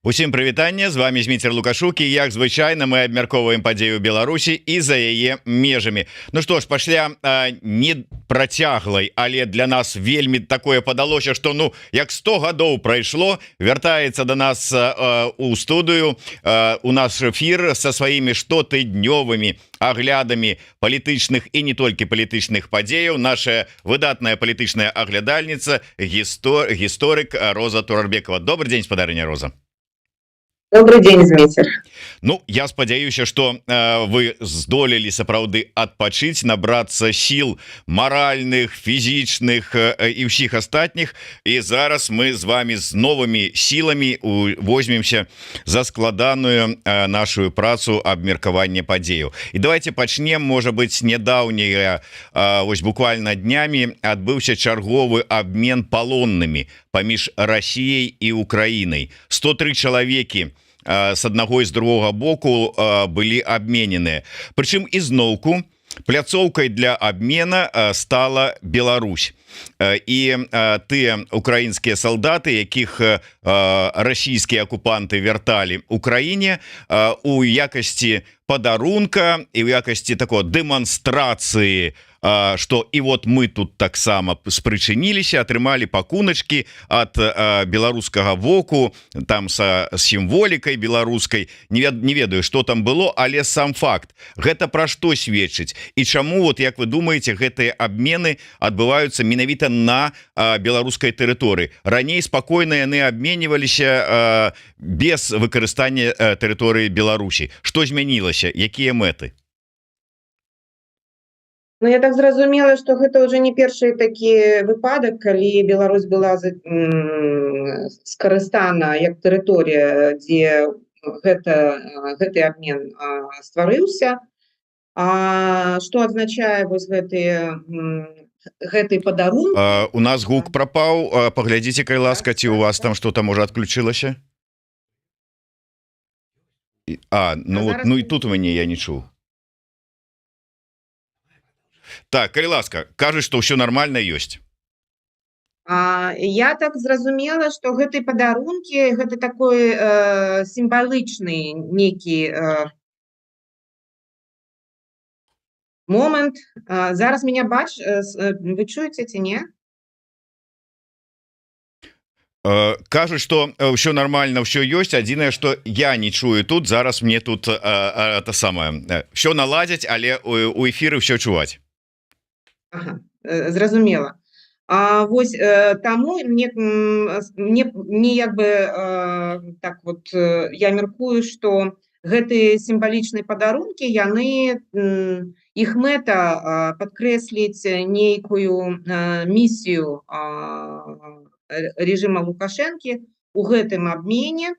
Усім прывітанне, з вами Зміцер Лукашук, і як звычайна мы абмяркоўваем падзею Беларусі і за яе межамі. Ну што ж, пасля не працяглай, але для нас вельмі такое падалося, што як 100 гадоў прайшло, вяртаецца до нас у студыю у наш эфір са сваімі штотыднёвымі аглядамі палітычных і не толькі палітычных падзеяў наша выдатная палітычная аглядальніца гісторык Роза Турарбекова. Добрый день, спадарыня Роза. Добрый день, Зміцер. Я спадзяюся, што вы здолелі сапраўды адпачыць, набрацца сіл маральных, фізічных і ўсіх астатніх. І зараз мы з вами з новымі сіламі возьмемся за складаную нашу працу абмеркавання падзеяў. І давайте пачнем, можа быць, нядаўняя, вось буквально днямі адбыўся чарговы абмен палоннымі паміж Расіяй і Украінай. 103 чалавекі с аднаго і з другога боку былі абмененыя. Прычым ізноўку пляцоўкай для абмена стала Беларусь. І тыя украінскія салдаты, якіх расійскія акупанты вярталі Украіне у якасці падарунка і ў якасці такой дэманстрацыі, что і вот мы тут таксама спрычыніліся, атрымалі пакуначкі ад беларускага воку, там са сімволікай беларускай. Не ведаю, што там было, але сам факт. Гэта пра што сведчыць? І чаму, вот як вы думаеце, гэтыя абмены адбываюцца менавіта на беларускай тэрыторыі? Раней спакойна яны абменьваліся без выкарыстання тэрыторыі Беларусі. Што змянілася? Якія мэты? Я так зразумела, што гэта ўжо не першы такі выпадак, калі Беларусь была скарыстана як тэрыторыя, дзе гэты абмен стварыўся. Што адзначае вось гэты падарунок? У нас гук прапаў. Паглядзіце, калі ласка, ці у вас там што-то можа адключылася? І тут у мяне я не чуў. Так, калі ласка, кажуць, што ўсё нармальна ёсць. Я так зразумела, што гэты падарункі, гэта такой сімвалічны нейкі момант. Зараз меня вы чуеце ці не? Кажуць, што ўсё нармальна, ўсё ёсць. Адзінае, што я не чую тут. Зараз мне тут ўсё наладзяць, але у эфіры ўсё чуваць. Зразумела. Вось таму мне як бы так вот я мяркую, што гэтыя сімвалічныя падарункі, яны іх мэта падкрэсліць нейкую місію рэжыма Лукашэнкі у гэтым абмене,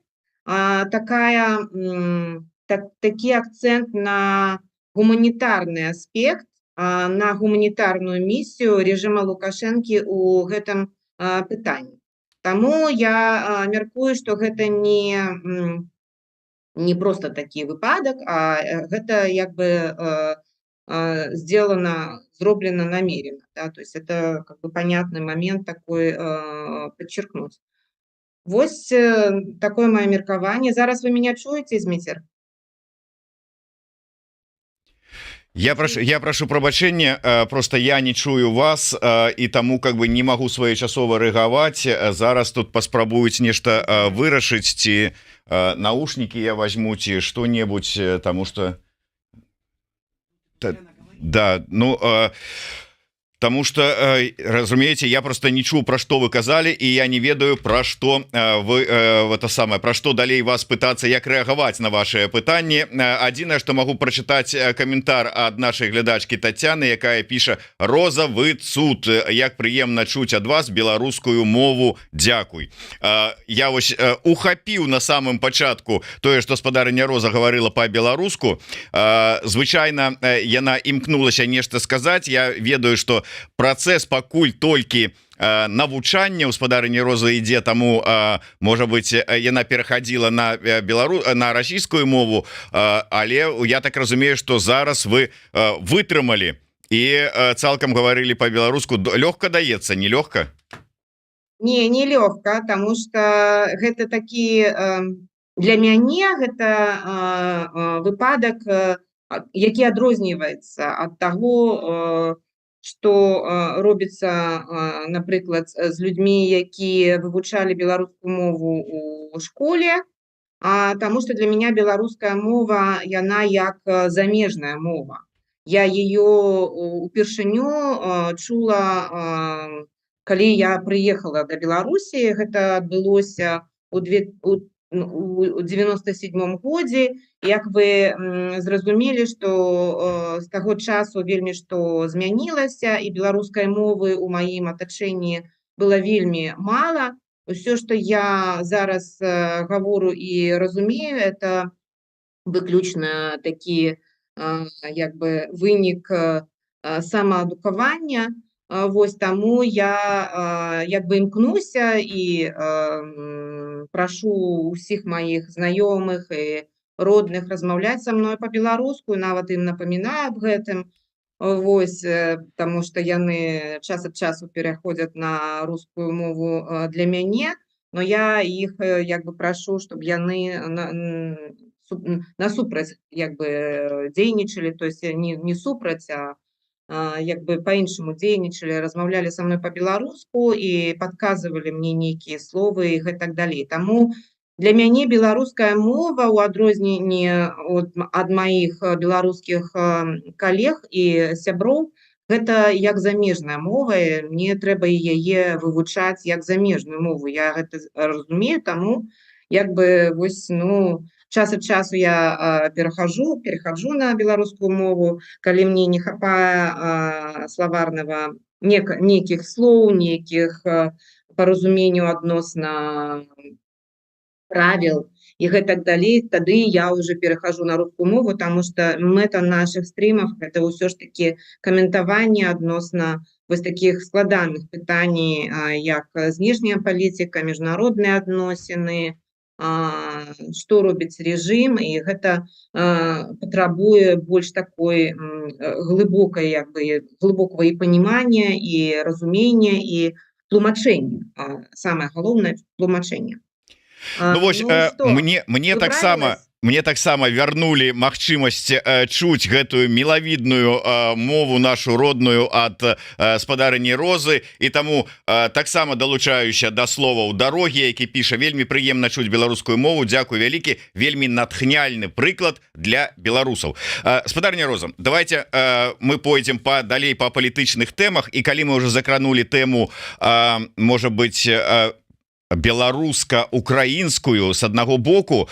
такі акцэнт на гуманітарны аспект, на гуманітарную місію рэжыма Лукашэнкі ў гэтым пытанні. Таму я мяркую, што гэта не проста такі выпадак, а гэта як бы зроблена намеренно. Да? То есть это как бы понятный момент такой подчеркнуть. Вось такое мое меркаванне. Зараз вы меня чуеце, Зміцер? Я прошу прабачэння, просто я не чую вас, і таму как бы не магу своечасова рэагаваць. Зараз тут паспрабуюць нешта вырашыць, ці наушнікі я возьму, ці што-небудзь, таму што да, Таму што, разумееце, я просто не чуў, пра што вы казалі, і я не ведаю, пра што пра што далей вас пытацца, як рэагаваць на вашее пытанне. Адзінае, што магу прачытаць каментар ад нашай глядачкі Тацяны, якая піша: «Роза, вы цуд, як прыемна чуць ад вас беларускую мову, дзякуй». Я вось ухапіў на самым пачатку тое, што спадарыня Роза гаварыла па-беларуску. Звычайна яна імкнулася нешта сказаць. Я ведаю, што працэс пакуль толькі навучання ў спадарыні Розы ідзе, таму, можа быць, яна перахадзіла на расійскую мову, але я так разумею, што зараз вы вытрымалі і цалкам гаварылі па-беларуску. Лёгка даецца, не лёгка? Не лёгка, таму што гэта такі Для мяне гэта выпадак, які адрозніваецца ад таго, што робіцца, напрыклад, з людзьмі, якія вывучалі беларускую мову ў школе, таму што для мяне беларуская мова, яна як замежная мова. Я ее упершыню чула, калі я прыехала да Беларусі. Гэта адбылося у 97 годзе. Як вы зразумелі, што з таго часу вельмі што змянілася, і беларускай мовы ў маім атачэнні было вельмі мала. Усё, што я зараз гавору і разумею, это выключна такі як бы вынік самаадукавання. Вось таму я як бы імкнуся і прашу ўсіх маіх знаёмых і родных размаўляць са мной па-беларуску, нават ім напамінаю аб гэтым. Вось, таму што яны час ад часу пераходзяць на рускую мову для мяне, но я іх як бы прашу, чтоб яны насупраць як бы дзейнічалі, то есть не супраць, як бы па-іншаму дзейнічалі, размаўлялі са мной па-беларуску і падказвалі мне нейкія словы і гэтак далей. Таму для мяне беларуская мова, у адрозненні ад маіх беларускіх калег і сяброў, гэта як замежная мова, і мне трэба яе вывучаць як замежную мову. Я гэта разумею, таму як бы вось, час ад часу я перахаджу на беларускую мову, калі мне не хапае словарнага нейкіх слоў, нейкіх паразуменняў адносна правіл і гэтак далей, тады я уже перахожу на рускую мову, таму што мэта нашых стрімаў — гэта ўсё ж такі каментаванне адносна вось такіх складаных пытанняў, як знешняя палітыка, міжнародныя адносіны, што робіць рэжым, і гэта патрабуе больш такой глыбокай, як бы глыбокага і панімання, і разумення, і тлумачэння. Самае галоўнае — тлумачэнне. Вось мне таксама вярнулі магчымасць чуць гэтую мілавідную мову нашу родную ад спадарыні Розы, і таму таксама далучаюся да словаў дарогі, які піша: вельмі прыемна чуць беларускую мову, дзякуй вялікі, вельмі натхняльны прыклад для беларусаў. Спадарня Роза, давайте мы пойдзем далей па палітычных тэмах, і калі мы уже закранули тэму, можа быть, беларуска-украінскую с аднаго боку,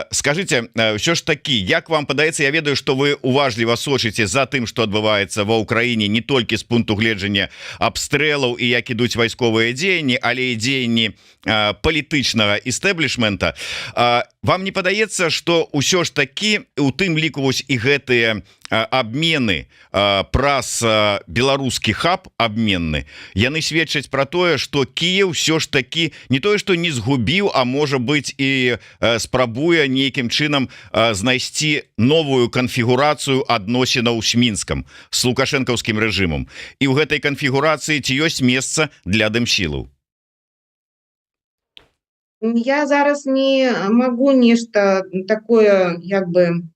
скажите, ўсё ж такі, як вам падаецца, я ведаю, што вы уважліва сочыце за тым, што адбываецца ва ўкраіне, не толькі з пункту гледжання абстрэлаў і як ідуць вайсковыя дзеянні, але і дзеянні палітычнага істэблішмента. Вам не падаецца, што ўсё ж такі у тым ліку вось і гэтыя абмены праз беларускі хаб абменны, яны сведчаць пра тое, што Кіеў ўсё ж такі не тое, што не згубіў, а можа быць і спрабуе нейкім чынам знайсці новую канфігурацыю адносінаў з Мінскам, з лукашэнкаўскім рэжымам. І ў гэтай канфігурацыі ці ёсць месца для дэмсілаў? Я зараз не могу нешта такое як бы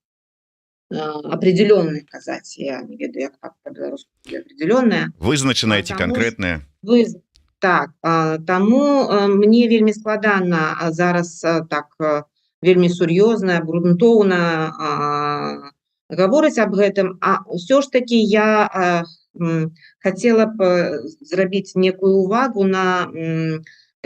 определенное казаць. Я не ведаю, як по-беларуску определенное. Вызначанае ці канкрэтнае? Так, таму мне вельмі складана зараз так вельмі сур'ёзна, грунтоўна гаворыць аб гэтым. Ўсё ж такі я хацела б зрабіць некую увагу на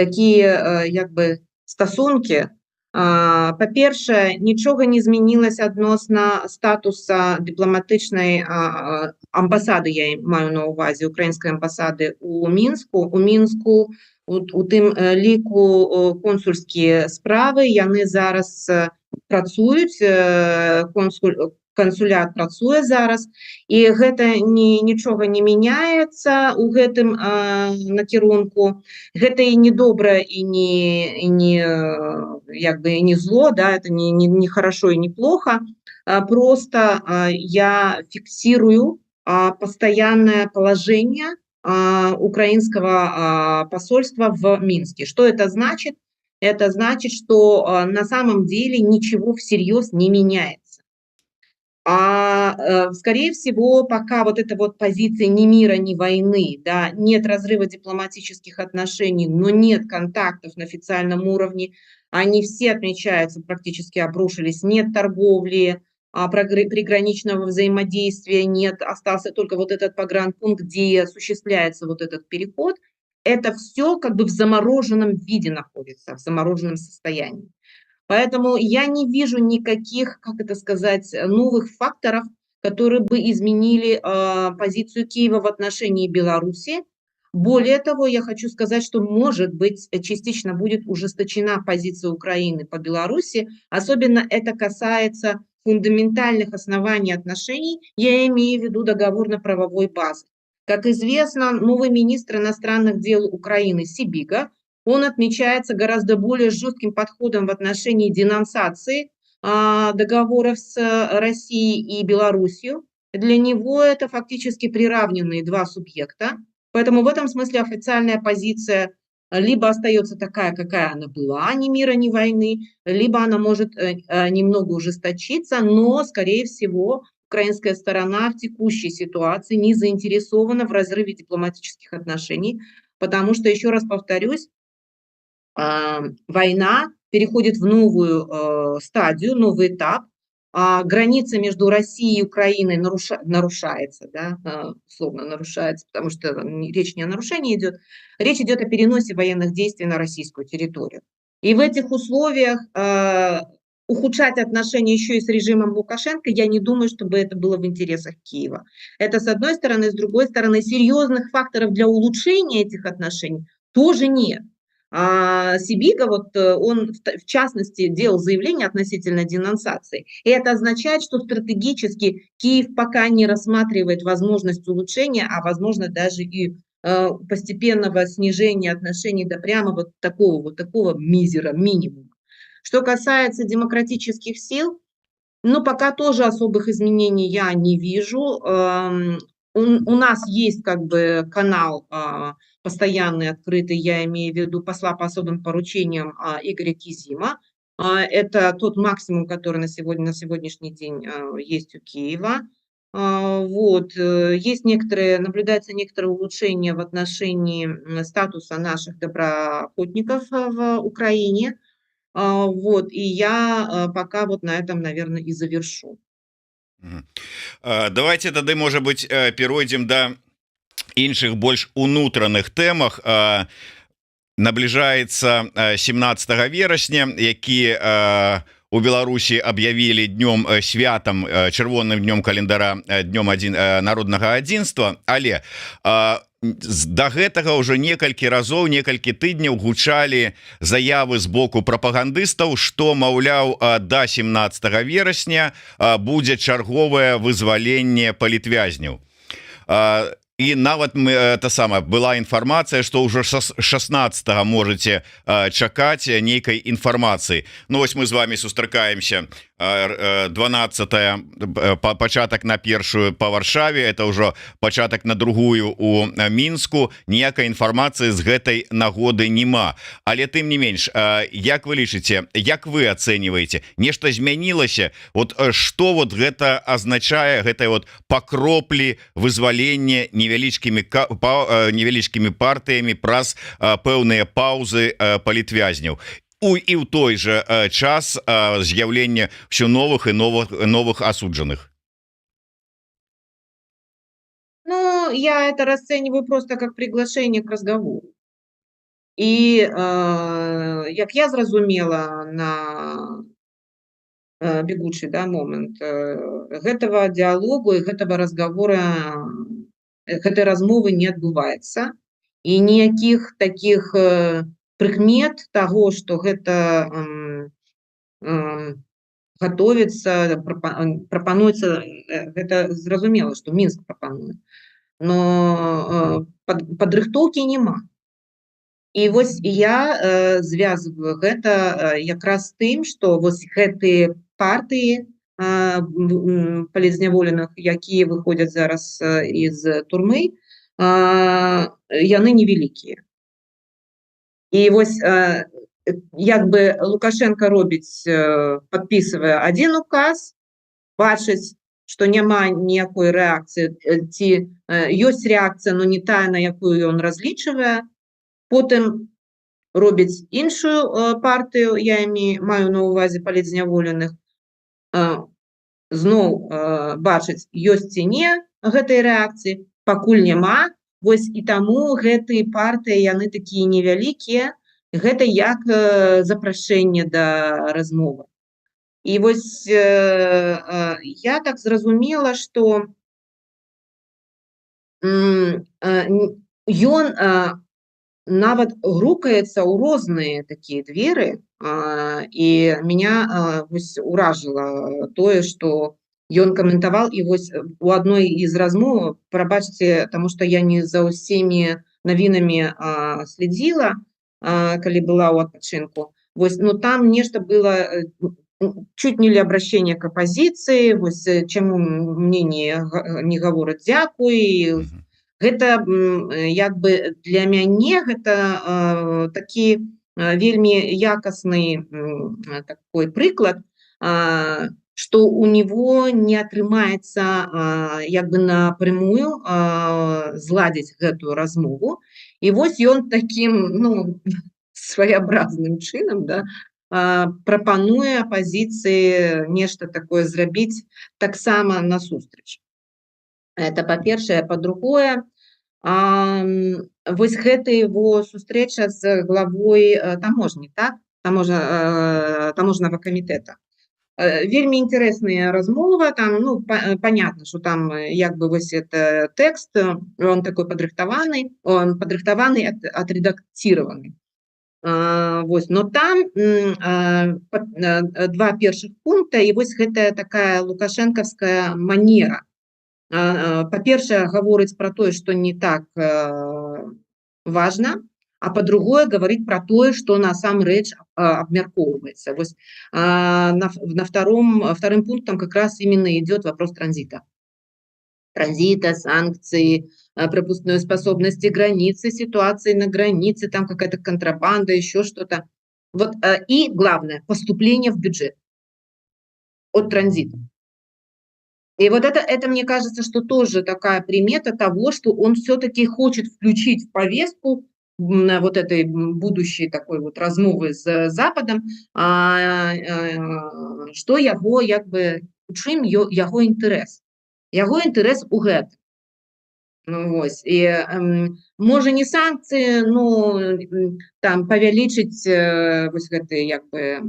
такія як бы стасункі. Па-першае, нічога не змянілася адносна статуса дыпламатычнай амбасады, я маю на ўвазе украінскай амбасады ў Мінску. У Мінску у тым ліку консульскія справы, яны зараз працуюць, кансулят працуе зараз, і гэта нічога не мяняецца ў гэтым накірунку. Гэта і не добра, і не як бы не зло, да, это не хорошо и не плохо. Просто я фиксирую постоянное положение украинского посольства в Минске. Что это значит? это значит, что на самом деле ничего всерьез не меняется. Скорее всего, пока вот эта вот позиция ни мира, ни войны, да, нет разрыва дипломатических отношений, но нет контактов на официальном уровне, они все отмечаются, практически обрушились, нет торговли, приграничного взаимодействия нет, остался только вот этот погранпункт, где осуществляется вот этот переход. Это все как бы в замороженном виде находится, в замороженном состоянии. Поэтому я не вижу никаких, как это сказать, новых факторов, которые бы изменили позицию Киева в отношении Беларуси. Более того, я хочу сказать, что, может быть, частично будет ужесточена позиция Украины по Беларуси. Особенно это касается фундаментальных оснований отношений, я имею в виду договорно-правовой базы. Как известно, новый министр иностранных дел Украины Сибига, он отмечается гораздо более жестким подходом в отношении денонсации договоров с Россией и Белоруссией. Для него это фактически приравненные два субъекта. Поэтому в этом смысле официальная позиция либо остается такая, какая она была, ни мира, ни войны, либо она может немного ужесточиться, но, скорее всего, украинская сторона в текущей ситуации не заинтересована в разрыве дипломатических отношений, потому что, еще раз повторюсь, война переходит в новую стадию, новый этап. Граница между Россией и Украиной нарушается, да, условно нарушается, потому что речь не о нарушении идет, речь идет о переносе военных действий на российскую территорию. И в этих условиях ухудшать отношения еще и с режимом Лукашенко, я не думаю, чтобы это было в интересах Киева. Это с одной стороны, с другой стороны, серьезных факторов для улучшения этих отношений тоже нет. Сибига, вот он в частности делал заявление относительно денонсации. И это означает, что стратегически Киев пока не рассматривает возможность улучшения, а возможно даже и постепенного снижения отношений до прямо вот такого мизера, минимума. Что касается демократических сил, ну, пока тоже особых изменений я не вижу. У нас есть как бы канал постоянный, открытый, я имею в виду посла по особым поручениям Игоря Кизима. Это тот максимум, который на сегодняшний день есть у Киева. Наблюдается некоторое улучшение в отношении статуса наших доброохотников в Украине. И я пока вот на этом, наверное, и завершу. Давайте тады, можа быть, перайдзем да іншых больш унутраных тэмах. Набліжаецца 17 верасня, які у Беларусі аб'явілі днём святам, чырвоным днём календара, днём народнага адзінства, але да гэтага ўжо некалькі разоў, некалькі тыдняў гучалі заявы з боку прапагандыстаў, што, маўляў, да 17 верасня будзе чарговае вызваленне палітвязняў. І нават была інфармацыя, што ўжо 16 можете чакаць нейкай інфармацыі. Ну вось мы з вами сустракаемся 12 пачатак на першую па Варшаве, это ўжо пачатак на другую у Мінску. Ніякай інфармацыі з гэтай нагоды няма. Але тым не менш, як вы лічыце, як вы ацэньваеце, нешта змянілася? Вот што вот гэта азначае, гэтае вот па кроплі вызвалення невялічкімі партыямі праз пэўныя паўзы палітвязняў? І ў той жа час з'яўлення ўсё новых і новых асуджаных. Ну, я это расцениваю просто как приглашение к разговору. І як я зразумела на бегучий момент гэтага дыялогу і гэтага разговора, гэтай размовы не адбываецца, і ніякіх таких прыкмет таго, што гэта готовіцца, прапануецца, гэта зразумела, што Мінск прапануе, но падрыхтоўкі няма. І вось я звязваю гэта якраз з тым, што вось гэтыя партыі палізняволеных, якія выходзяць зараз з турмы, яны невялікія. І вось як бы Лукашенко робіць, падпісвае адзін указ, бачыць, што няма ніякой рэакцыі, ці ёсць рэакцыя, но не тая, на якую ён разлічвае. Потым робіць іншую партыю, я маю на ўвазе палітзняволеных, зноў бачыць, ёсць ці не гэтай рэакцыі, пакуль няма. Вось і таму гэтыя партыі, яны такія невялікія, гэта як запрашэнне да размовы. І вось я так зразумела, што ён нават грукаецца ў розныя такія дзверы, і меня вось уражыла тое, што ён каментаваў, і вось у адной з размоў, прабачце, таму што я не за ўсімі навінамі следзіла, калі была ў адпачынку. Вось, ну там нешта было чуть не ли обращение к оппозиции, вось чаму мне не гавораць дзякуй. Гэта як бы для мяне гэта такі вельмі якасны такой прыклад, што у него не атрымаецца як бы напрямую зладзіць гэтую размову. І вось ён такім своеобразным чынам, да, прапануе апозіцыі нешта такое зрабіць таксама насустрач. Это па-першае. Па-другое, вось гэта его сустрэча з главой таможні, так? Таможнага камітэта. Вельмі інтарэсная размова, там, понятно, что там як бы вось это тэкст, он такой падрыхтаваны, отредактированы. Вось, но там два першых пункта, і вось гэта такая лукашэнкаўская манера. Па-першае, гаворыць пра тое, што не так важна, а па-другое, гаварыць пра тое, што насамрэч абмяркоўваецца. Вось вторым пунктом как раз именно идет вопрос транзита. Транзита, санкции, пропускной способности границы, ситуации на границе, там какая-то контрабанда, еще что-то. Вот, и главное, поступление в бюджет от транзита. И вот это мне кажется, что тоже такая примета того, что он все-таки хочет включить в повестку вот этой будущей такой вот размовы с Западом, что яго, як бы, у чым яго інтарэс. Яго інтарэс у гэтым. Вось. І можа не санкцыі, там павялічыць вось гэты як бы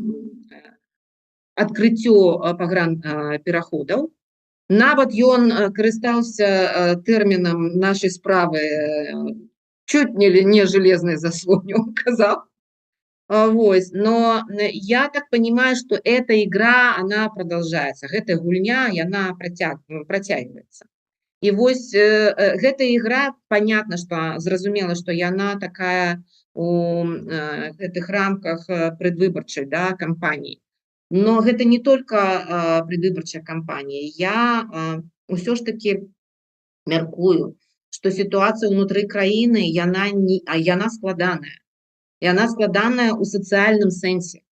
адкрыццё пагранпераходаў. Нават ён карыстаўся тэрмінам нашай справы чуть не железной заслоне, он казал. Вось. Но я так понимаю, что эта игра, она продолжается. Эта гульня, и она протягивается. И вось эта игра, понятно, что зразумела, что яна такая у этих рамках предвыборчай, да, кампании. Но это не только предвыборчая кампания. Я ўсё ж таки мяркую, что ситуация внутри краіны, яна складаная. И она складаная у социальном сенсе.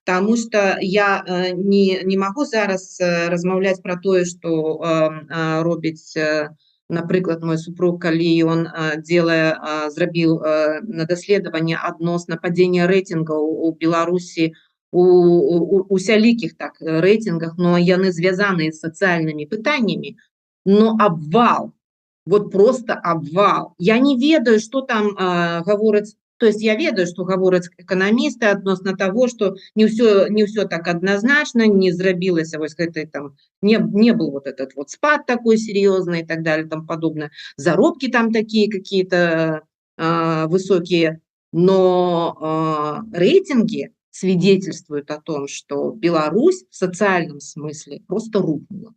Потому что я не могу зараз размаўляць про тое, что робіць, напрыклад, мой супруг, калі ён зрабіў на даследаванне адносна падзення рэйтынгаў у Беларусі у сялікіх так рэйтынгах, но яны звязаныя з сацыяльнымі пытаннямі, но обвал, вот просто обвал. Я не ведаю, что там гавораць. То есть я ведаю, что гавораць эканамісты адносна того, что не все так однозначно, не зрабілася вось гэтай там, не был вот этот вот спад такой серьезный и так далее, там подобное. Заробки там такие какие-то высокие, но рейтинги свидетельствуют о том, что Беларусь в социальном смысле просто рухнула.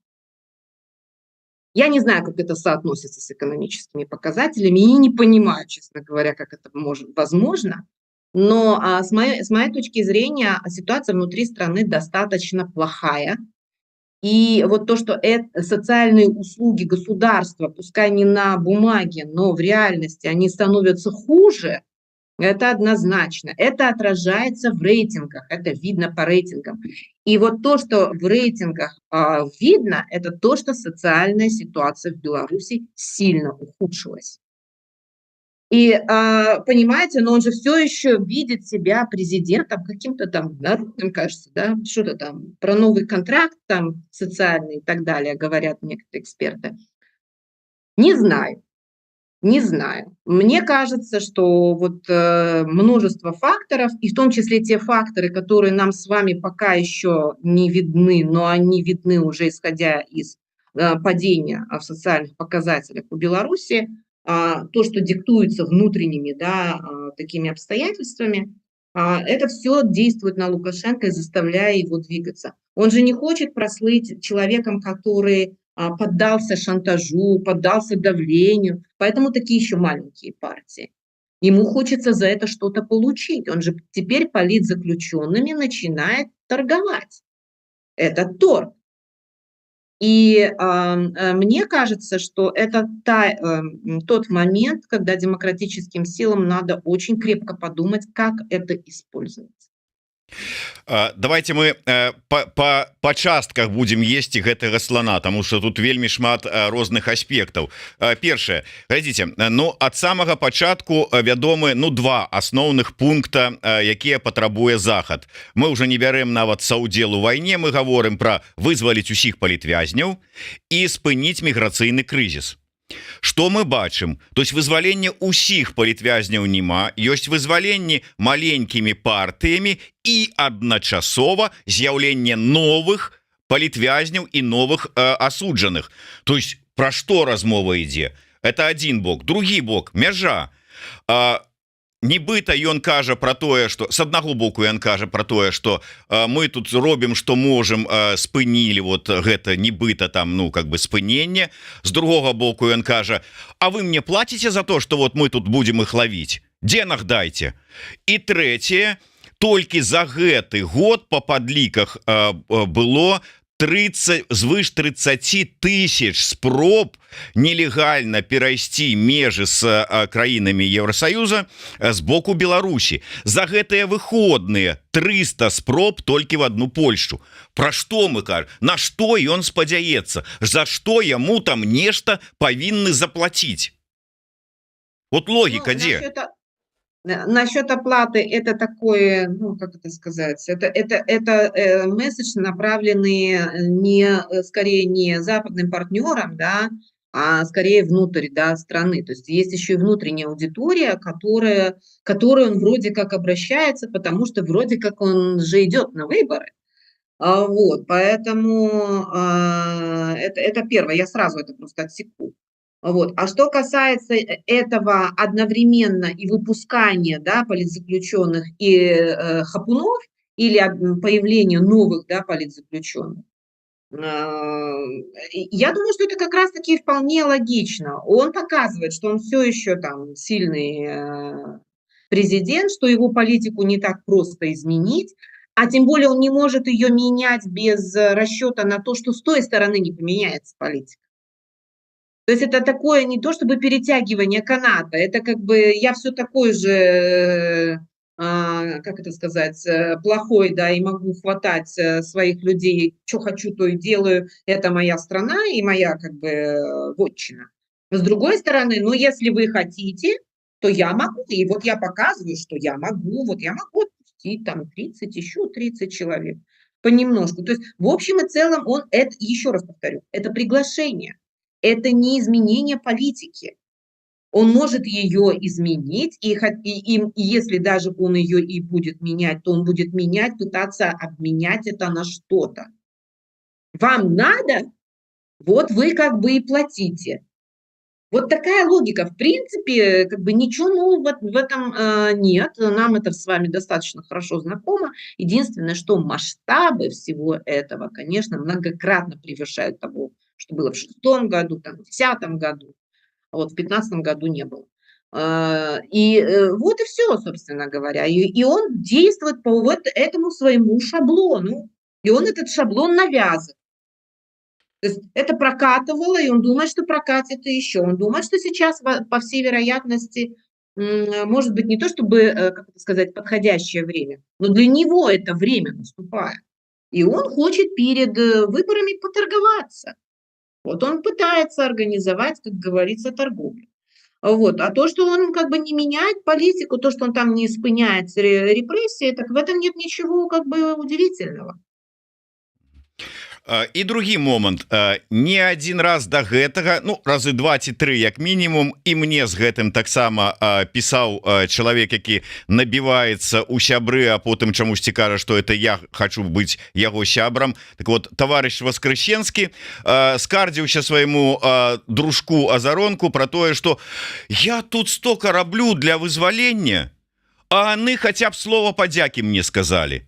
Я не знаю, как это соотносится с экономическими показателями, и не понимаю, честно говоря, как это возможно. Но с моей точки зрения ситуация внутри страны достаточно плохая. И вот то, что социальные услуги государства, пускай не на бумаге, но в реальности, они становятся хуже, Это однозначно. Это отражается в рейтингах, это видно по рейтингам. И вот то, что в рейтингах видно, это то, что социальная ситуация в Беларуси сильно ухудшилась. И, понимаете, но он же все еще видит себя президентом каким-то там народным, кажется, да, что-то там про новый контракт там социальный и так далее, говорят некоторые эксперты. Не знаю. Не знаю. Мне кажется, что вот, множество факторов, и в том числе те факторы, которые нам с вами пока еще не видны, но они видны уже исходя из, падения, в социальных показателях у Беларуси. То, что диктуется внутренними, да, такими обстоятельствами, это все действует на Лукашенко и заставляя его двигаться. Он же не хочет прослыть человеком, который поддался шантажу, поддался давлению, поэтому такие еще маленькие партии. Ему хочется за это что-то получить. Он же теперь политзаключенными начинает торговать. Это торг. И мне кажется, что это тот момент, когда демократическим силам надо очень крепко подумать, как это использовать. Давайте мы по частках будем есці гэтага слона, тому что тут вельмі шмат розных аспектаў. Першае, глядзіце, ну ад самага пачатку вядомы два асноўных пункта, якія патрабуе захад. Мы уже не бярэм нават саўдзел у вайне, мы гаворым пра вызваліць усіх палітвязняў і спыніць міграцыйны крызіс. Что мы бачым? То есть вызвалення ўсіх палітвязняў няма, ёсць вызваленні маленькімі партыямі і адначасова з'яўленне новых палітвязняў і новых асуджаных. То есть пра што размова ідзе? Это один бок. Другі бок, мяжа. Нібыта ён кажа про тое, что с аднаго боку ён кажа про тое, что мы тут робім што можем, спынілі вот гэта нібыта там, ну как бы спыненне. С другого боку ён кажа: а вы мне плаціце за то, что вот мы тут будем их ловіць, денег дайте. І трэцяе, толькі за гэты год по падліках было звыш 30 тысяч спроб нелегальна перайсці межы з краінамі Еўросаюза з боку Беларусі. За гэтыя выходныя 300 спроб толькі в одну Польшу. Пра што мы кажам? На што ён спадзяецца? За што яму там нешта павінны заплаціць? Вот логіка дзе? Насчет оплаты это такое, ну, как это сказать, это месседж, направленный скорее не западным партнерам, да, а скорее внутрь, да, страны. То есть есть еще и внутренняя аудитория, которой он вроде как обращается, потому что вроде как он же идет на выборы. Вот, поэтому это первое, я сразу это просто отсеку. Вот. А что касается этого одновременно и выпускания, да, политзаключенных и хапунов, или появления новых, да, политзаключенных, я думаю, что это как раз-таки вполне логично. Он показывает, что он все еще там сильный президент, что его политику не так просто изменить, а тем более он не может ее менять без расчета на то, что с той стороны не поменяется политика. То есть это такое не то чтобы перетягивание каната, это как бы я все такой же, как это сказать, плохой, да, и могу хватать своих людей, что хочу, то и делаю, это моя страна и моя как бы вотчина. Но с другой стороны, ну если вы хотите, то я могу, и вот я показываю, что я могу, вот я могу отпустить там 30, еще 30 человек понемножку. То есть в общем и целом он, это, еще раз повторю, это приглашение. Это не изменение политики. Он может ее изменить, и если даже он ее и будет менять, то он будет менять, пытаться обменять это на что-то. Вам надо, вот вы как бы и платите. Вот такая логика. В принципе, как бы ничего нового в этом нет. Нам это с вами достаточно хорошо знакомо. Единственное, что масштабы всего этого, конечно, многократно превышают того, что было в 2006 году, там, в 2010 году, а вот в 2015 году не было. И вот и все, собственно говоря. И он действует по вот этому своему шаблону. И он этот шаблон навязывает. То есть это прокатывало, и он думает, что прокатит и еще. Он думает, что сейчас, по всей вероятности, может быть, не то чтобы, как это сказать, подходящее время, но для него это время наступает. И он хочет перед выборами поторговаться. Вот он пытается организовать, как говорится, торговлю. Вот. А то, что он как бы не меняет политику, то, что он там не спыняет репрессии, так в этом нет ничего как бы удивительного. І другі момант, не один раз до гэтага, ну разы 2 ці 3 як мінімум, і мне з гэтым таксама пісаў чалавек, які набіваецца у сябры, а потым чамусьці кажа, што это я хочу быць яго сябрам. Так вот, товарищ Воскресенскі скардзіўся свайму дружку Азаронку про тое, што я тут стока раблю для вызвалення, а яны хаця б слова падзякі мне сказали.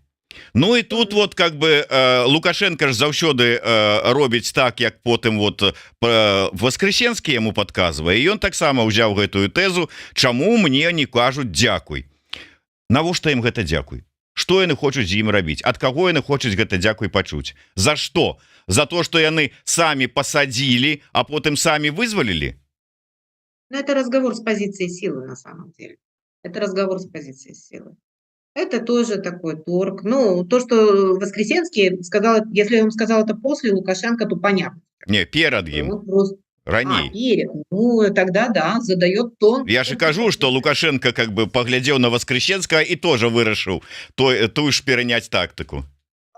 Ну і тут вот как бы Лукашенко ж заўсёды робіць так, як потым вот Воскресенскі яму подказвае, і ён таксама ўзяў гэтую тэзу, чаму мне не кажуць дзякуй. Навошта ім гэта дзякуй? Што яны хочуць з ім рабіць? Ад каго яны хочуць гэта дзякуй пачуць? За што? За то, што яны самі пасадзілі, а потым самі вызвалілі? Но это разговор с позиции силы на самом деле. Это разговор с позиции силы. Это тоже такой торг. Ну, то, что Воскресенский сказал, если он сказал это после Лукашенко, то понятно. Не, перад ім. Он просто... Раней. перед. Ну, тогда да, задает тон. Я же кажу, что Лукашенко как бы поглядел на Воскресенского и тоже вырашил ту ж перенять тактику.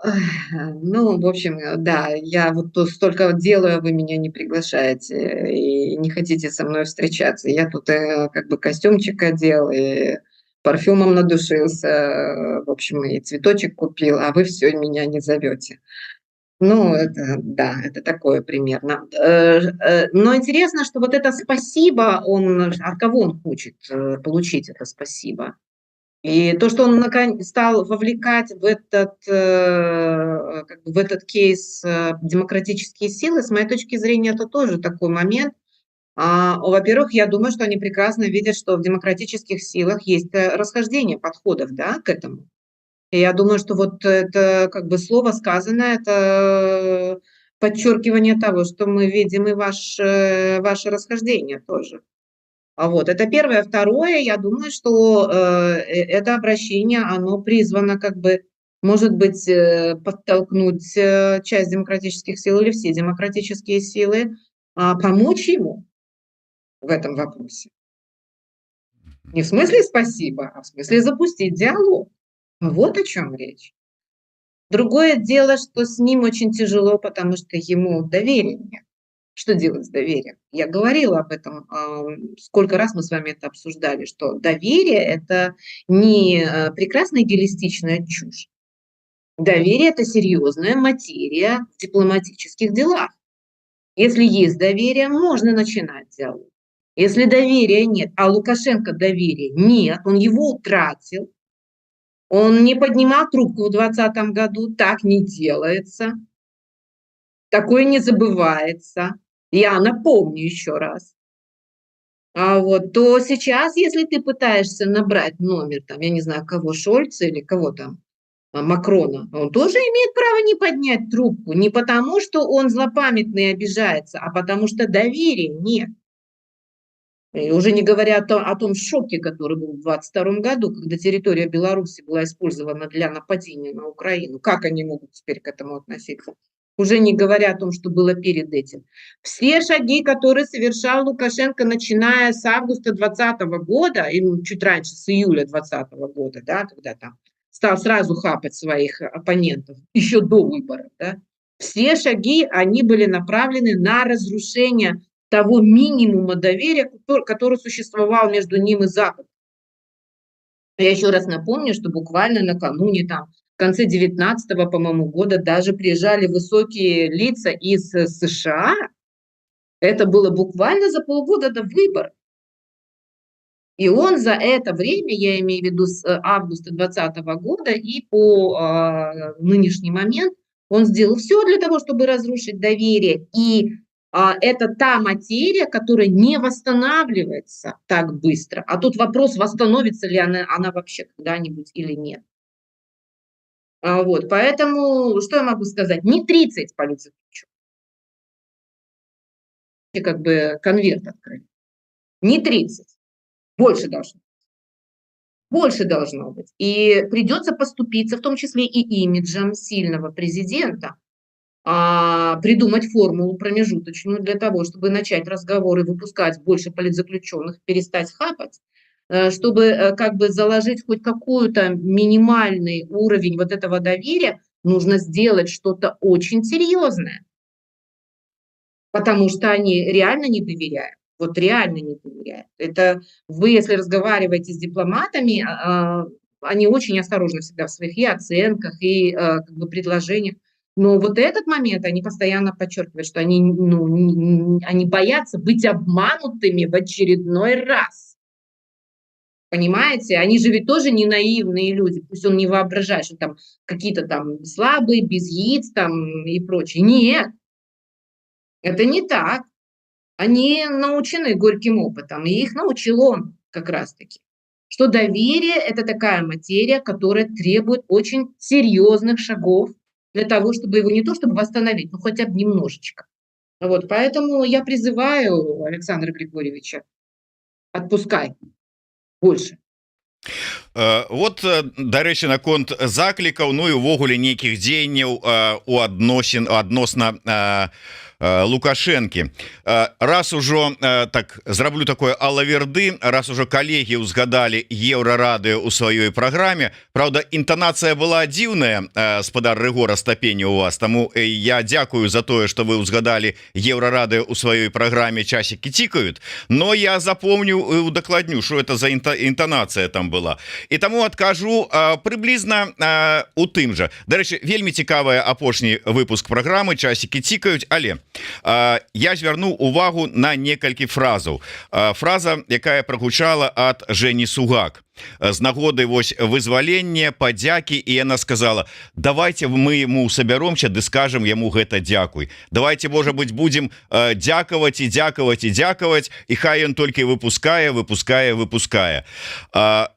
Ну, в общем, да, я вот тут столько делаю, вы меня не приглашаете и не хотите со мной встречаться. Я тут как бы костюмчик одел и парфюмом надушился, в общем, и цветочек купил, а вы все меня не зовете. Ну, это, да, это такое примерно. Но интересно, что вот это спасибо, от кого он хочет получить это спасибо? И то, что он стал вовлекать в как бы в этот кейс демократические силы, с моей точки зрения, это тоже такой момент. Во-первых, я думаю, что они прекрасно видят, что в демократических силах есть расхождение подходов, да, к этому. И я думаю, что вот это как бы слово сказанное, это подчеркивание того, что мы видим и ваше расхождение тоже. Вот это первое. Второе, я думаю, что это обращение, оно призвано как бы, может быть, подтолкнуть часть демократических сил или все демократические силы, помочь ему в этом вопросе. Не в смысле спасибо, а в смысле запустить диалог. Вот о чем речь. Другое дело, что с ним очень тяжело, потому что ему доверия нет. Что делать с доверием? Я говорила об этом, сколько раз мы с вами это обсуждали, что доверие – это не прекрасная идеалистичная чушь. Доверие – это серьезная материя в дипломатических делах. Если есть доверие, можно начинать диалог. Если доверия нет, а Лукашенко доверия нет, он его утратил, он не поднимал трубку в 2020 году, так не делается, такое не забывается. Я напомню еще раз. То сейчас, если ты пытаешься набрать номер, там, я не знаю, кого, Шольца или кого там, Макрона, он тоже имеет право не поднять трубку. Не потому, что он злопамятный и обижается, а потому что доверия нет. И уже не говоря о том шоке, который был в 2022 году, когда территория Беларуси была использована для нападения на Украину. Как они могут теперь к этому относиться? Уже не говоря о том, что было перед этим. Все шаги, которые совершал Лукашенко, начиная с августа 2020 года, и чуть раньше, с июля 2020 года, да, когда там стал сразу хапать своих оппонентов, еще до выборов, да, все шаги, они были направлены на разрушение того минимума доверия, который существовал между ним и Западом. Я еще раз напомню, что буквально накануне, там, в конце 19-го, по-моему, года даже приезжали высокие лица из США. Это было буквально за полгода до выборов. И он за это время, я имею в виду с августа 2020 года и по нынешний момент, он сделал все для того, чтобы разрушить доверие. И это та материя, которая не восстанавливается так быстро. А тут вопрос, восстановится ли она вообще когда-нибудь или нет. Поэтому, что я могу сказать? Не 30 полицейских. Как бы конверт открыть. Не 30. Больше должно быть. И придется поступиться, в том числе и имиджем сильного президента, придумать формулу промежуточную для того, чтобы начать разговоры, выпускать больше политзаключенных, перестать хапать, чтобы как бы заложить хоть какой-то минимальный уровень вот этого доверия, нужно сделать что-то очень серьезное, потому что они реально не доверяют. Вот реально не доверяют. Это вы, если разговариваете с дипломатами, они очень осторожны всегда в своих и оценках, и как бы предложениях. Но вот этот момент они постоянно подчеркивают, что они, ну, они боятся быть обманутыми в очередной раз. Понимаете? Они же ведь тоже не наивные люди. Пусть он не воображает, что там какие-то там слабые, без яиц там и прочее. Нет, это не так. Они научены горьким опытом, и их научил он как раз-таки, что доверие – это такая материя, которая требует очень серьезных шагов для того, чтобы его не то чтобы восстановить, но хотя бы немножечко. Вот, поэтому я призываю Александра Григорьевича, отпускай больше. Вот, дарэчы, наконт заклікаў, ну і ўвогуле нейкіх дзеянняў адносна Лукашэнкі. Раз ужо так зраблю такое алаверды, раз ужо калегі ўзгадалі еўрарады ў сваёй праграме. Праўда, інтанацыя была дзіўная, спадар Рыгор, Астапеня, у вас, таму я дзякую за тое, што вы ўзгадалі еўрарады ў сваёй праграме, часікі цікаюць, но я запомню і удакладню, што это за інтанацыя там была. І таму адкажу прыблізна у тым жа. Дарэчы, вельмі цікавая апошні выпуск праграмы, часікі цікаюць, але я звярнуў увагу на некалькі фразаў. Фраза, якая прагучала ад Жэні Сугак з нагоды вось вызвалення, падзякі, і яна сказала: давайте мы ему сабяромся ды скажем яму гэта дзякуй, давайте, можа быть, будем дзякаваць і дзякаваць і дзякаваць, і хай ён толькі выпускае.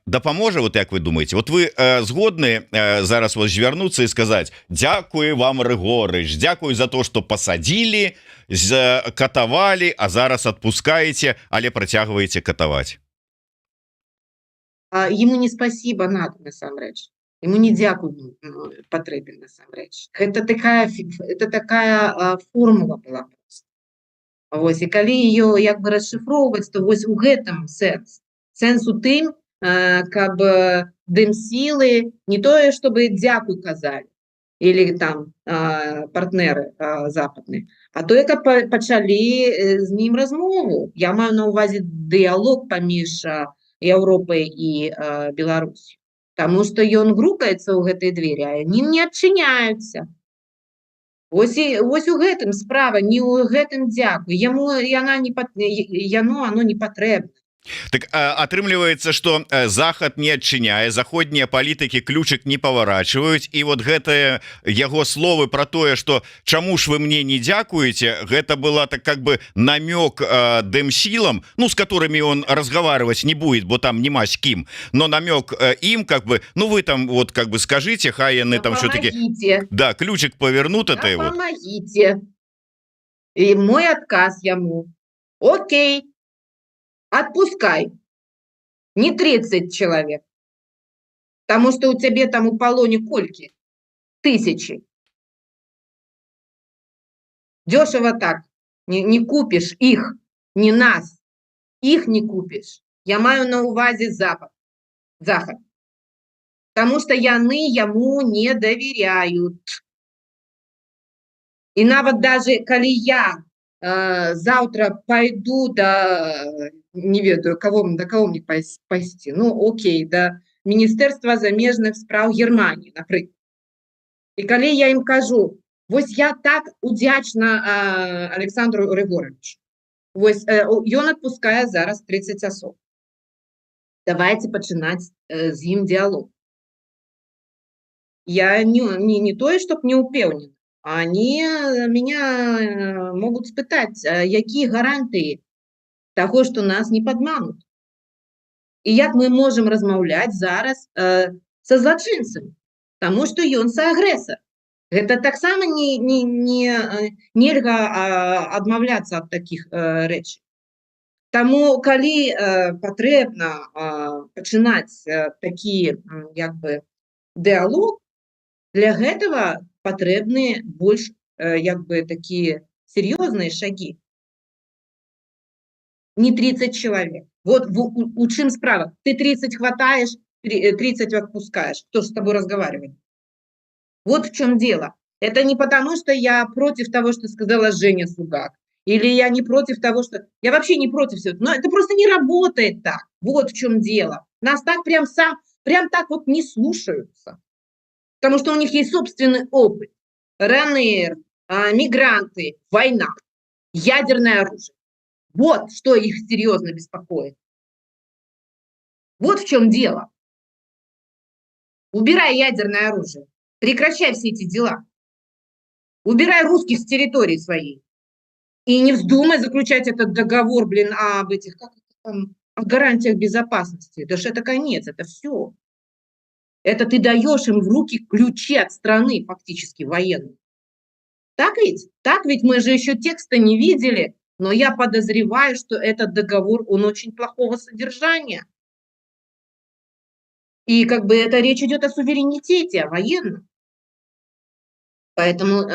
Дапаможа, вот як вы думаете, вот вы згодны зараз вас звярнуцца і сказаць: дзякуй вам, Рыгорыч, дзякуй за то, что посадили, катавалі, а зараз отпускаете, але працягваеце катаваць? Ему не спасибо надо, насамрэч. Ему не дзякуй патрэбен, насамрэч. Это такая формула была просто. Вось, і калі ее як бы расшифроўваць, то вось у гэтым сэнс. Сэнс у тым, каб дэмсілы не тое, чтобы дзякуй казалі, или там партнеры западныя, а тое, каб пачалі з ім размову. Я маю на увазе дыялог паміж Европой и Беларусью. Потому что ён грукаецца ў гэтай двери, а они не адчыняюцца. Вось у гэтым справа, не ў гэтым дзякуй. Яно не патрэбна. Так атрымліваецца, што захад не адчыняе, заходнія палітыкі ключык не паварачваюць, і вот гэтыя яго словы про тое, што чаму ж вы мне не дзякуеце, гэта была так как бы намёк дэмсілам, ну, с которыми он разговаривать не будет, бо там нема с кім, но намёк им как бы, ну, вы там вот как бы скажите, хай яны там все-таки, да, ключик повернут, это его. Помогите. И мой отказ ему: окей, отпускай. Не 30 человек. Потому что у тебя там у полоне кольки 1000. Дешево так. Не купишь их, не нас. Их не купишь. Я маю на увазе Захад. Потому что яны ему не доверяют. И нават даже калі я завтра пойду не ведаю, до кого мне пайсці, ну окей, да Міністэрства замежных спраў Германии, напрыклад. І калі я ім кажу: вось я так удзячна Александру Григорьевичу, вось ён адпускае зараз 30 асоб, давайте пачынаць з ім дыялог. Я не тое, чтоб не упэўнена, они меня могут спытаць, якія гарантыі того, что нас не падманут. І як мы можем размаўляць зараз са злачынцам, потому что ён саагрэсар. Гэта таксама нельга адмаўляцца ад такіх рэчай. Таму калі патрэбна пачынаць такі як бы дыялог, для гэтага патрэбны больш як бы такія серьёзныя шаги. Не 30 человек. Вот у чым справа. Ты 30 хватаешь, 30 отпускаешь. Кто ж с тобой разговаривает? Вот в чем дело. Это не потому, что я против того, что сказала Женя Сугак, или я не против того, что... Я вообще не против всего, но это просто не работает так. Вот в чем дело. Нас так прям так вот не слушаются. Потому что у них есть собственный опыт. РНР, мигранты, война, ядерное оружие. Вот что их серьезно беспокоит. Вот в чем дело. Убирай ядерное оружие. Прекращай все эти дела. Убирай русских с территории своей. И не вздумай заключать этот договор, об этих, как это там, о гарантиях безопасности. Это ж это конец, это все. Это ты даешь им в руки ключи от страны, фактически военной. Так ведь? Так ведь мы же еще текста не видели, но я подозреваю, что этот договор, он очень плохого содержания. И как бы это речь идет о суверенитете, о военном. Поэтому,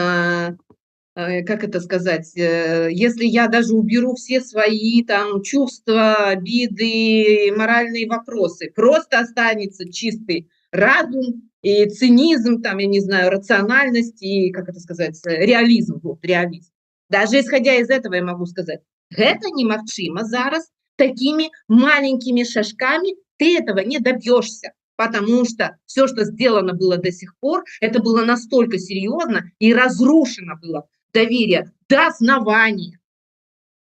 как это сказать, если я даже уберу все свои там чувства, обиды, моральные вопросы, просто останется чистый разум и цинизм, там, я не знаю, рациональность и, как это сказать, реализм. Вот, реализм. Даже исходя из этого я могу сказать, это немагчыма зараз такими маленькими шажками ты этого не добьешься. Потому что все, что сделано было до сих пор, это было настолько серьезно и разрушено было доверие до основания,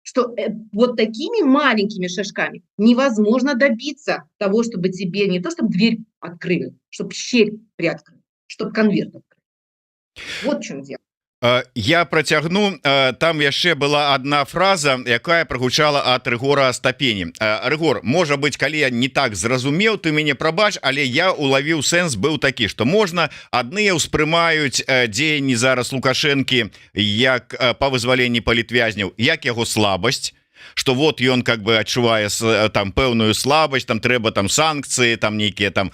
что вот такими маленькими шажками невозможно добиться того, чтобы тебе не то, чтобы дверь открыли, чтобы щель приоткрыли, чтобы конверт открыли. Вот в чем дело. Я працягну. Там яшчэ была одна фраза, якая прагучала ад Рыгора Астапені. Рыгор, можа быть, калі я не так зразумеў, ты мяне прабач, але я улавіў сэнс быў такі, што можна адныя ўспрымаюць дзеянні зараз Лукашэнкі як па вызваленні палітвязняў, як яго слабасць, что вот ён как бы адчувае там пэўную слабасць, там трэба там санкцыі, там нейкія там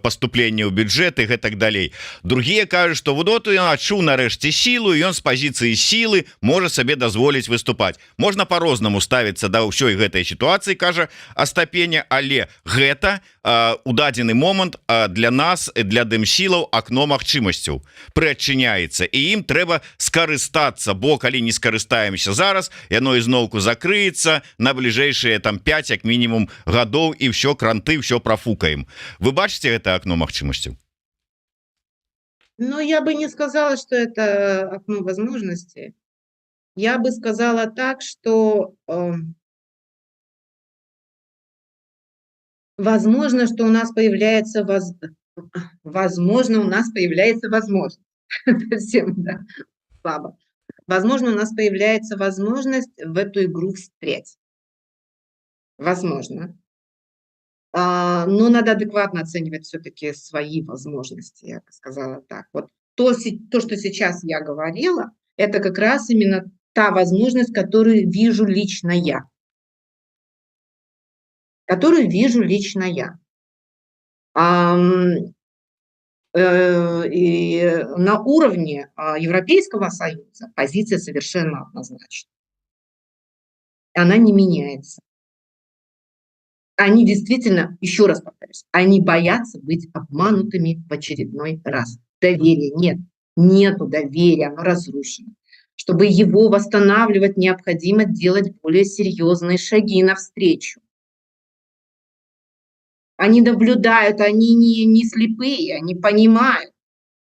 паступленні ў бюджэты гэтак далей. Другія кажуць, што вот ён адчуў нарэшце сілу, ён з пазіцыі сілы можа сабе дазволіць выступаць. Можна по-рознаму ставіцца да ўсёй гэтай сітуацыі, кажа Астапеня, але гэта у дадзены момант для нас, для дэмсілаў акно магчымасцяў прыадчыняецца, і ім трэба скарыстацца, бо калі не скарыстаемся зараз, яно ізноўку закрыецца на бліжэйшыя там 5 як мінімум гадоў, і ўсё кранты, ўсё профукаем. Вы бачыце гэта акно магчымасцяў? Но я бы не сказала, что это окно возможностей. Я бы сказала так, что возможно, что у нас появляется возможно, у нас появляется возможность. Совсем, да, слабо. Возможно, у нас появляется возможность в эту игру встрять. Возможно. Но надо адекватно оценивать все-таки свои возможности, я бы сказала так. Вот то, что сейчас я говорила, это как раз именно та возможность, которую вижу лично я. Которую вижу лично я. И на уровне Европейского Союза позиция совершенно однозначна. Она не меняется. Они действительно, еще раз повторюсь, они боятся быть обманутыми в очередной раз. Доверия нет. Нету доверия, оно разрушено. Чтобы его восстанавливать, необходимо делать более серьезные шаги навстречу. Они наблюдают, они не слепые, они понимают,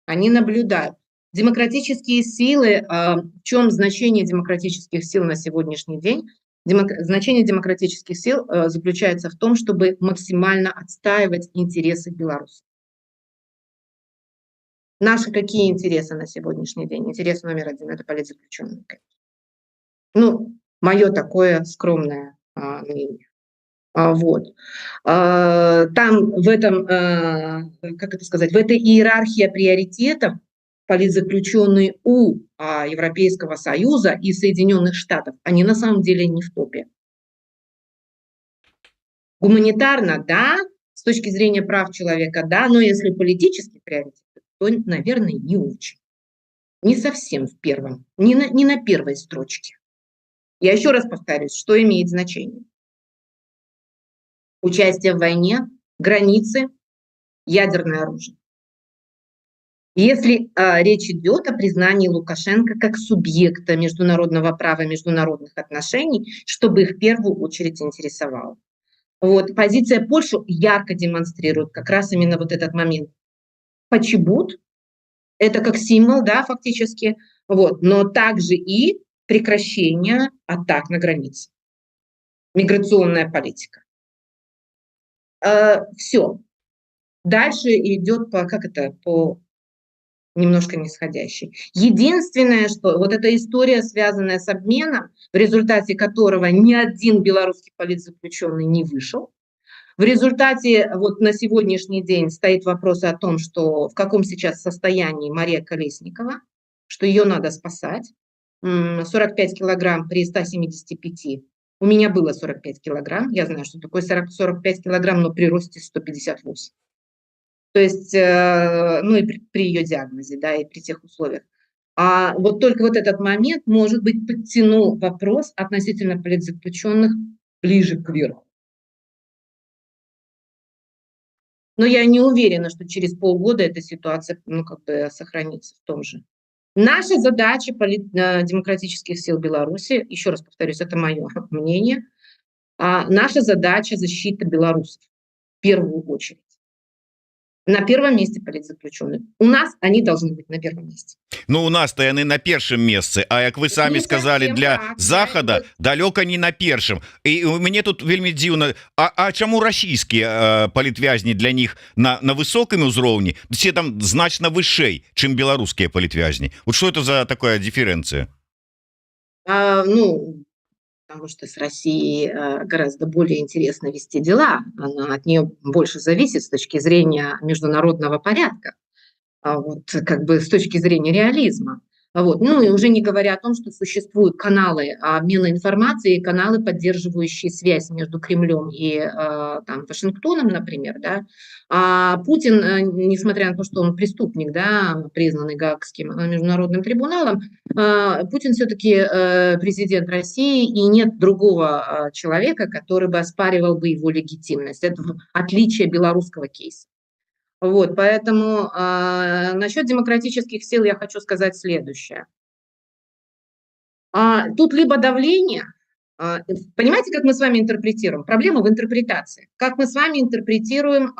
они наблюдают. Демократические силы, в чем значение демократических сил на сегодняшний день? Значение демократических сил заключается в том, чтобы максимально отстаивать интересы белорусов. Наши какие интересы на сегодняшний день? Интерес номер один – это политзаключенные. Ну, мое такое скромное мнение. Вот. Там в этом, как это сказать, в этой иерархии приоритетов политзаключенные у Европейского Союза и Соединенных Штатов, они на самом деле не в топе. Гуманитарно, да, с точки зрения прав человека, да, но если политический приоритет, то, наверное, не очень. Не совсем в первом, не на первой строчке. Я еще раз повторюсь, что имеет значение. Участие в войне, границы, ядерное оружие. Если речь идет о признании Лукашенко как субъекта международного права, международных отношений, чтобы их в первую очередь интересовало. Вот. Позиция Польши ярко демонстрирует как раз именно вот этот момент. Почебут– это как символ, да, фактически, вот, но также и прекращение атак на границе, миграционная политика. Все. Дальше идет по немножко нисходящей. Единственное, что вот эта история, связанная с обменом, в результате которого ни один белорусский политзаключенный не вышел, в результате вот на сегодняшний день стоит вопрос о том, что в каком сейчас состоянии Мария Колесникова, что ее надо спасать. 45 килограмм при 175. У меня было 45 килограмм. Я знаю, что такое 45 килограмм, но при росте 158. То есть, ну и при ее диагнозе, да, и при тех условиях. А вот только вот этот момент, может быть, подтянул вопрос относительно политзаключенных ближе к верху. Но я не уверена, что через полгода эта ситуация, ну, как бы сохранится в том же. Наша задача демократических сил Беларуси, еще раз повторюсь, это мое мнение, наша задача защита белорусов в первую очередь. На первом месте политзаключенных. У нас они должны быть на первом месте. Ну у нас-то яны на першым месцы, а як вы самі Не сказали, совсем для так. захада далёка не на першым. І мне тут вельмі дзіўна, а чаму расійскія палітвязні для них на высокім узроўні все там значна вышэй, чым беларускія палітвязні? Вот что это за такая дифференция? Ну, потому что с Россией гораздо более интересно вести дела. От нее больше зависит с точки зрения международного порядка, вот, как бы с точки зрения реализма. Вот. Ну и уже не говоря о том, что существуют каналы обмена информацией, каналы, поддерживающие связь между Кремлем и там, Вашингтоном, например. Да. А Путин, несмотря на то, что он преступник, да, признанный Гаагским международным трибуналом, Путин все-таки президент России, и нет другого человека, который бы оспаривал бы его легитимность. Это отличие белорусского кейса. Вот, поэтому насчет демократических сил я хочу сказать следующее. Тут либо давление, понимаете, как мы с вами интерпретируем? Проблема в интерпретации. Как мы с вами интерпретируем,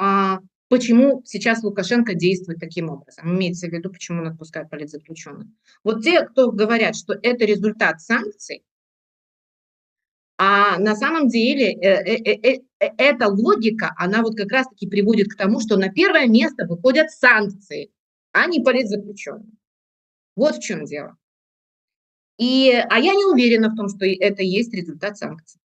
почему сейчас Лукашенко действует таким образом? Имеется в виду, почему он отпускает политзаключенных. Вот те, кто говорят, что это результат санкций, а на самом деле эта логика, она вот как раз-таки приводит к тому, что на первое место выходят санкции, а не политзаключенные. Вот в чем дело. А я не уверена в том, что это и есть результат санкций.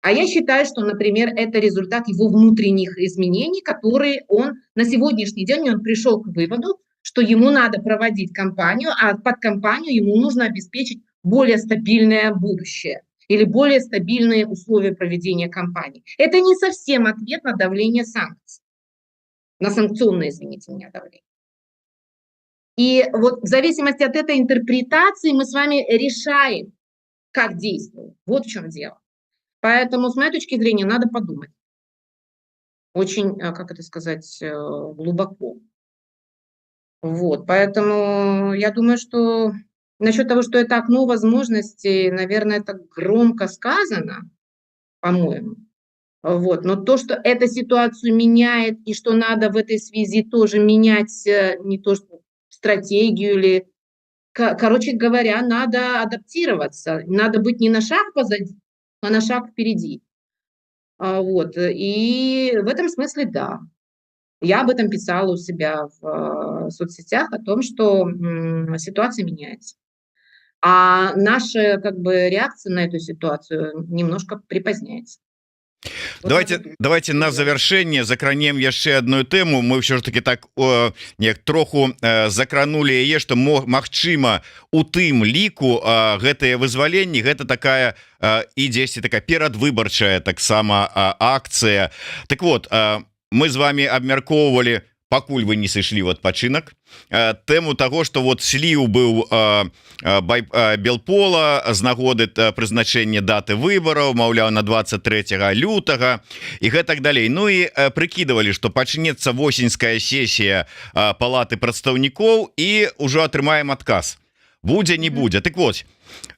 А я считаю, что, например, это результат его внутренних изменений, которые он на сегодняшний день он пришел к выводу, что ему надо проводить кампанию, а под кампанию ему нужно обеспечить более стабильное будущее или более стабильные условия проведения кампании. Это не совсем ответ на давление санкций, на санкционное, извините меня, давление. И вот в зависимости от этой интерпретации мы с вами решаем, как действовать. Вот в чем дело. Поэтому, с моей точки зрения, надо подумать. Очень, как это сказать, глубоко. Вот, поэтому я думаю, что насчет того, что это окно возможностей, наверное, это громко сказано, по-моему. Вот. Но то, что эта ситуацию меняет, и что надо в этой связи тоже менять не то что стратегию или... Короче говоря, надо адаптироваться, надо быть не на шаг позади, а на шаг впереди. Вот. И в этом смысле да. Я об этом писала у себя в соцсетях, о том, что ситуация меняется. А наша как бы реакция на эту ситуацию немножко припоздняется. Вот так Давайте вот давайте на делаю. завершение закранем яшчэ одну тэму. Мы ўсё ж таки так як троху закранули яе, што магчыма у тым ліку гэтыя вызваленні гэта такая і дзесьці такая перадвыбарчая таксама акцыя. Так вот, мы з вами абмяркоўвалі, пакуль вы не сышлі в адпачынак, тэму того, что вот сліў быў Белпола з нагоды прызначэння даты выбораў, маўляў, на 23 лютага і гэтак далей. Ну і прыкідывалі, что пачнецца восеньская сесія палаты прадстаўнікоў і ўжо атрымаем адказ, будзе не будзе. Так вот,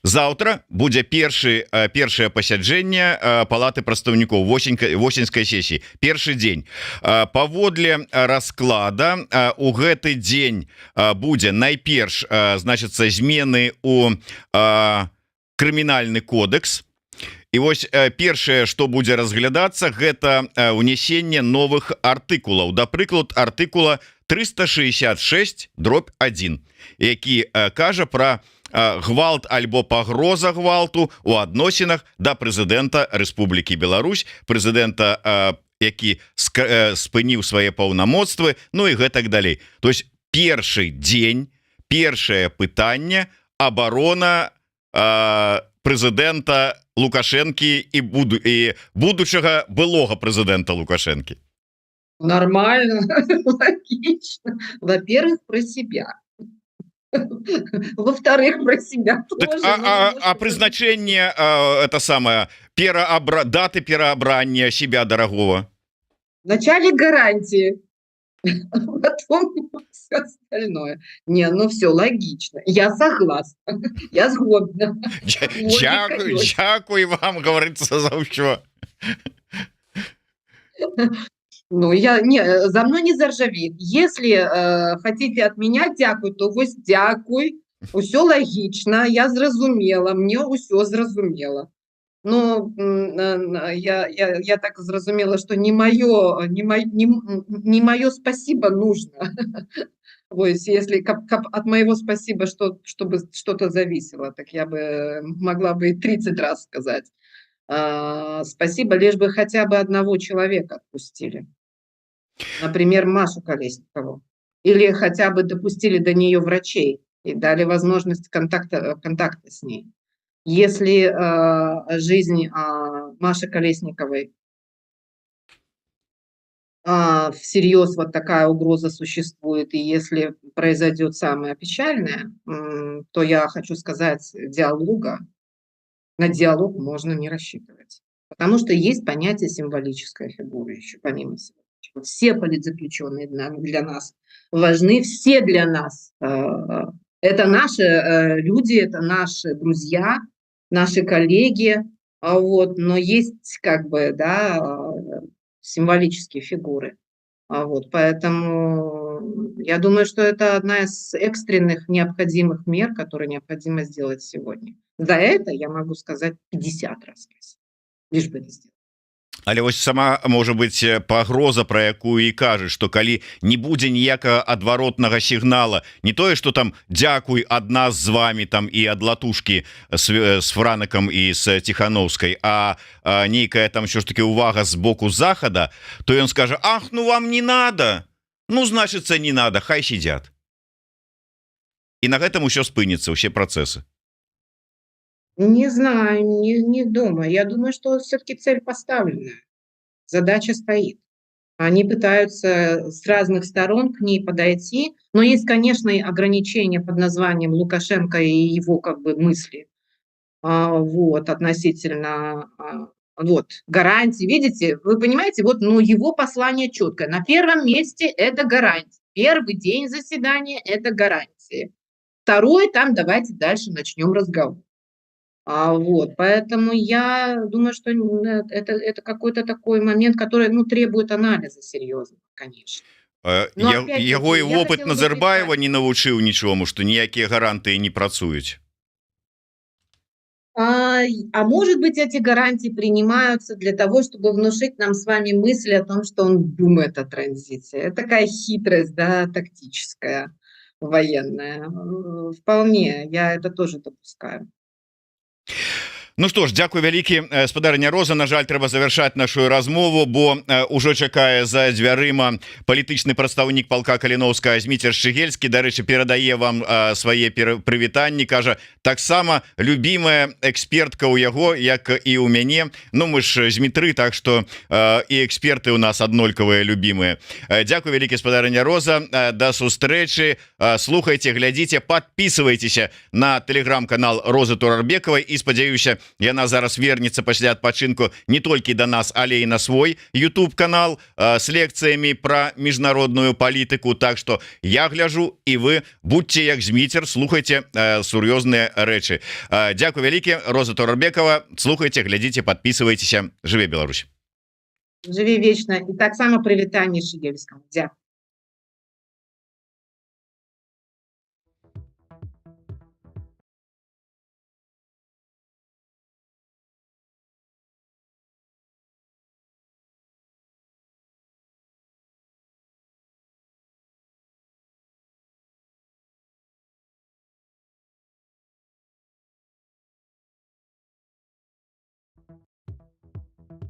завтра будзе першае пасяджэнне палаты прадстаўнікоў восеньскай сесіі, першы дзень. Паводле расклада у гэты дзень будзе найперш значыцца змены у крымінальны кодекс. І вось першае, што будзе разглядацца, гэта унесенне новых артыкулаў, да прыклад артыкула 366/1, які кажа пра гвалт альбо пагроза гвалту у адносінах да прэзідэнта Рэспублікі Беларусь, прэзідэнта, які спыніў свае паўнамоцтвы, ну і гэтак далей. То есть першы дзень, першае пытанне, абарона прэзідэнта Лукашэнкі і будучага былога прэзідэнта Лукашэнкі. Нормально, логично. Во-первых, про себя. Во-вторых, про себя Так, тоже. прызначэнне это самое даты пераабрання себя дорогого. Вначале гарантии, а потом все остальное. Не, ну все логично. Я согласна. Я згодна. Дякую вам, говорится, за ўсё. Ну, за мной не заржавеет. Если хотите от меня дякуй, то вось дякуй. Усё логично, я зразумела, мне усё зразумела. Ну, я так зразумела, что не мое спасибо нужно. Вось, если от моего спасибо, чтобы что-то зависело, так я бы могла бы и 30 раз сказать. Спасибо, лишь бы хотя бы одного человека отпустили. Например, Машу Колесникову. Или хотя бы допустили до нее врачей и дали возможность контакта с ней. Если жизнь Маши Колесниковой всерьез вот такая угроза существует, и если произойдет самое печальное, то я хочу сказать, на диалог можно не рассчитывать. Потому что есть понятие символической фигуры еще, помимо всего. Все политзаключенные для нас важны, все для нас. Это наши люди, это наши друзья, наши коллеги, вот, но есть как бы, да, символические фигуры. Вот, поэтому я думаю, что это одна из экстренных необходимых мер, которые необходимо сделать сегодня. За это я могу сказать 50 раз спасибо, лишь бы это сделать. Але вось сама, можа быть, пагроза, про якую і кажаш, што калі не будзе ніякага адваротнага сігнала, не тое, што там дзякуй ад нас з вами там і ад латушкі з Франакам і з Ціхановскай, а нейкая там ўсё ж таки увага з боку захада, то ён скажа: ах, ну вам не надо, ну значыцца не надо, хай сидят. І на гэтым усё спыніцца, усе працэсы. Не знаю, не думаю. Я думаю, что все-таки цель поставлена, задача стоит. Они пытаются с разных сторон к ней подойти, но есть, конечно, и ограничения под названием Лукашенко и его как бы мысли вот, относительно вот, гарантий. Видите, вы понимаете, вот, ну, его послание четкое. На первом месте это гарантии. Первый день заседания – это гарантии. Второй, там давайте дальше начнем разговор. Вот, поэтому я думаю, что это какой-то такой момент, который, ну, требует анализа серьезного, конечно. Яго і вопыт Назарбаева не навучыў нічому, што ніякія гарантыі не працуюць. А может быть, эти гарантии принимаются для того, чтобы внушить нам с вами мысль о том, что он думает о транзиции. Это такая хитрость, да, тактическая, военная. Вполне, я это тоже допускаю. Ну что ж, дзякуй вялікі, спадарня Роза. На жаль, трэба завяршаць нашу размову, бо ўжо чакае за дзвярыма палітычны прадстаўнік палка Каліноўскага Зміцер Шчыгельскі. Дарэчы, перадае вам свае прывітанні, кажа, таксама любімая экспертка ў яго, як і ў мяне. Ну мы ж Змітры, так што і эксперты у нас аднолькавыя любімыя. Дзякуй вялікі, спадарня Роза. Да сустрэчы. Слухайце, глядзіце, подписывайтеся на телеграм-канал Розы Турарбекавай, і спадзяюся, яна зараз вернется пасля адпачынку не толькі до нас, але і на свой YouTube канал с лекцыямі про міжнародную палітыку. Так что я гляжу, і вы будьте як Зміцер, слухайте сур'ёзныя рэчы. Дзякуй вялікі, Роза Турарбекава. Слухайте, глядзіце, подписывайтеся. Жыве Беларусь. Жыве вечна. І таксама прывітанне Шчыгельскаму. Дзякуй.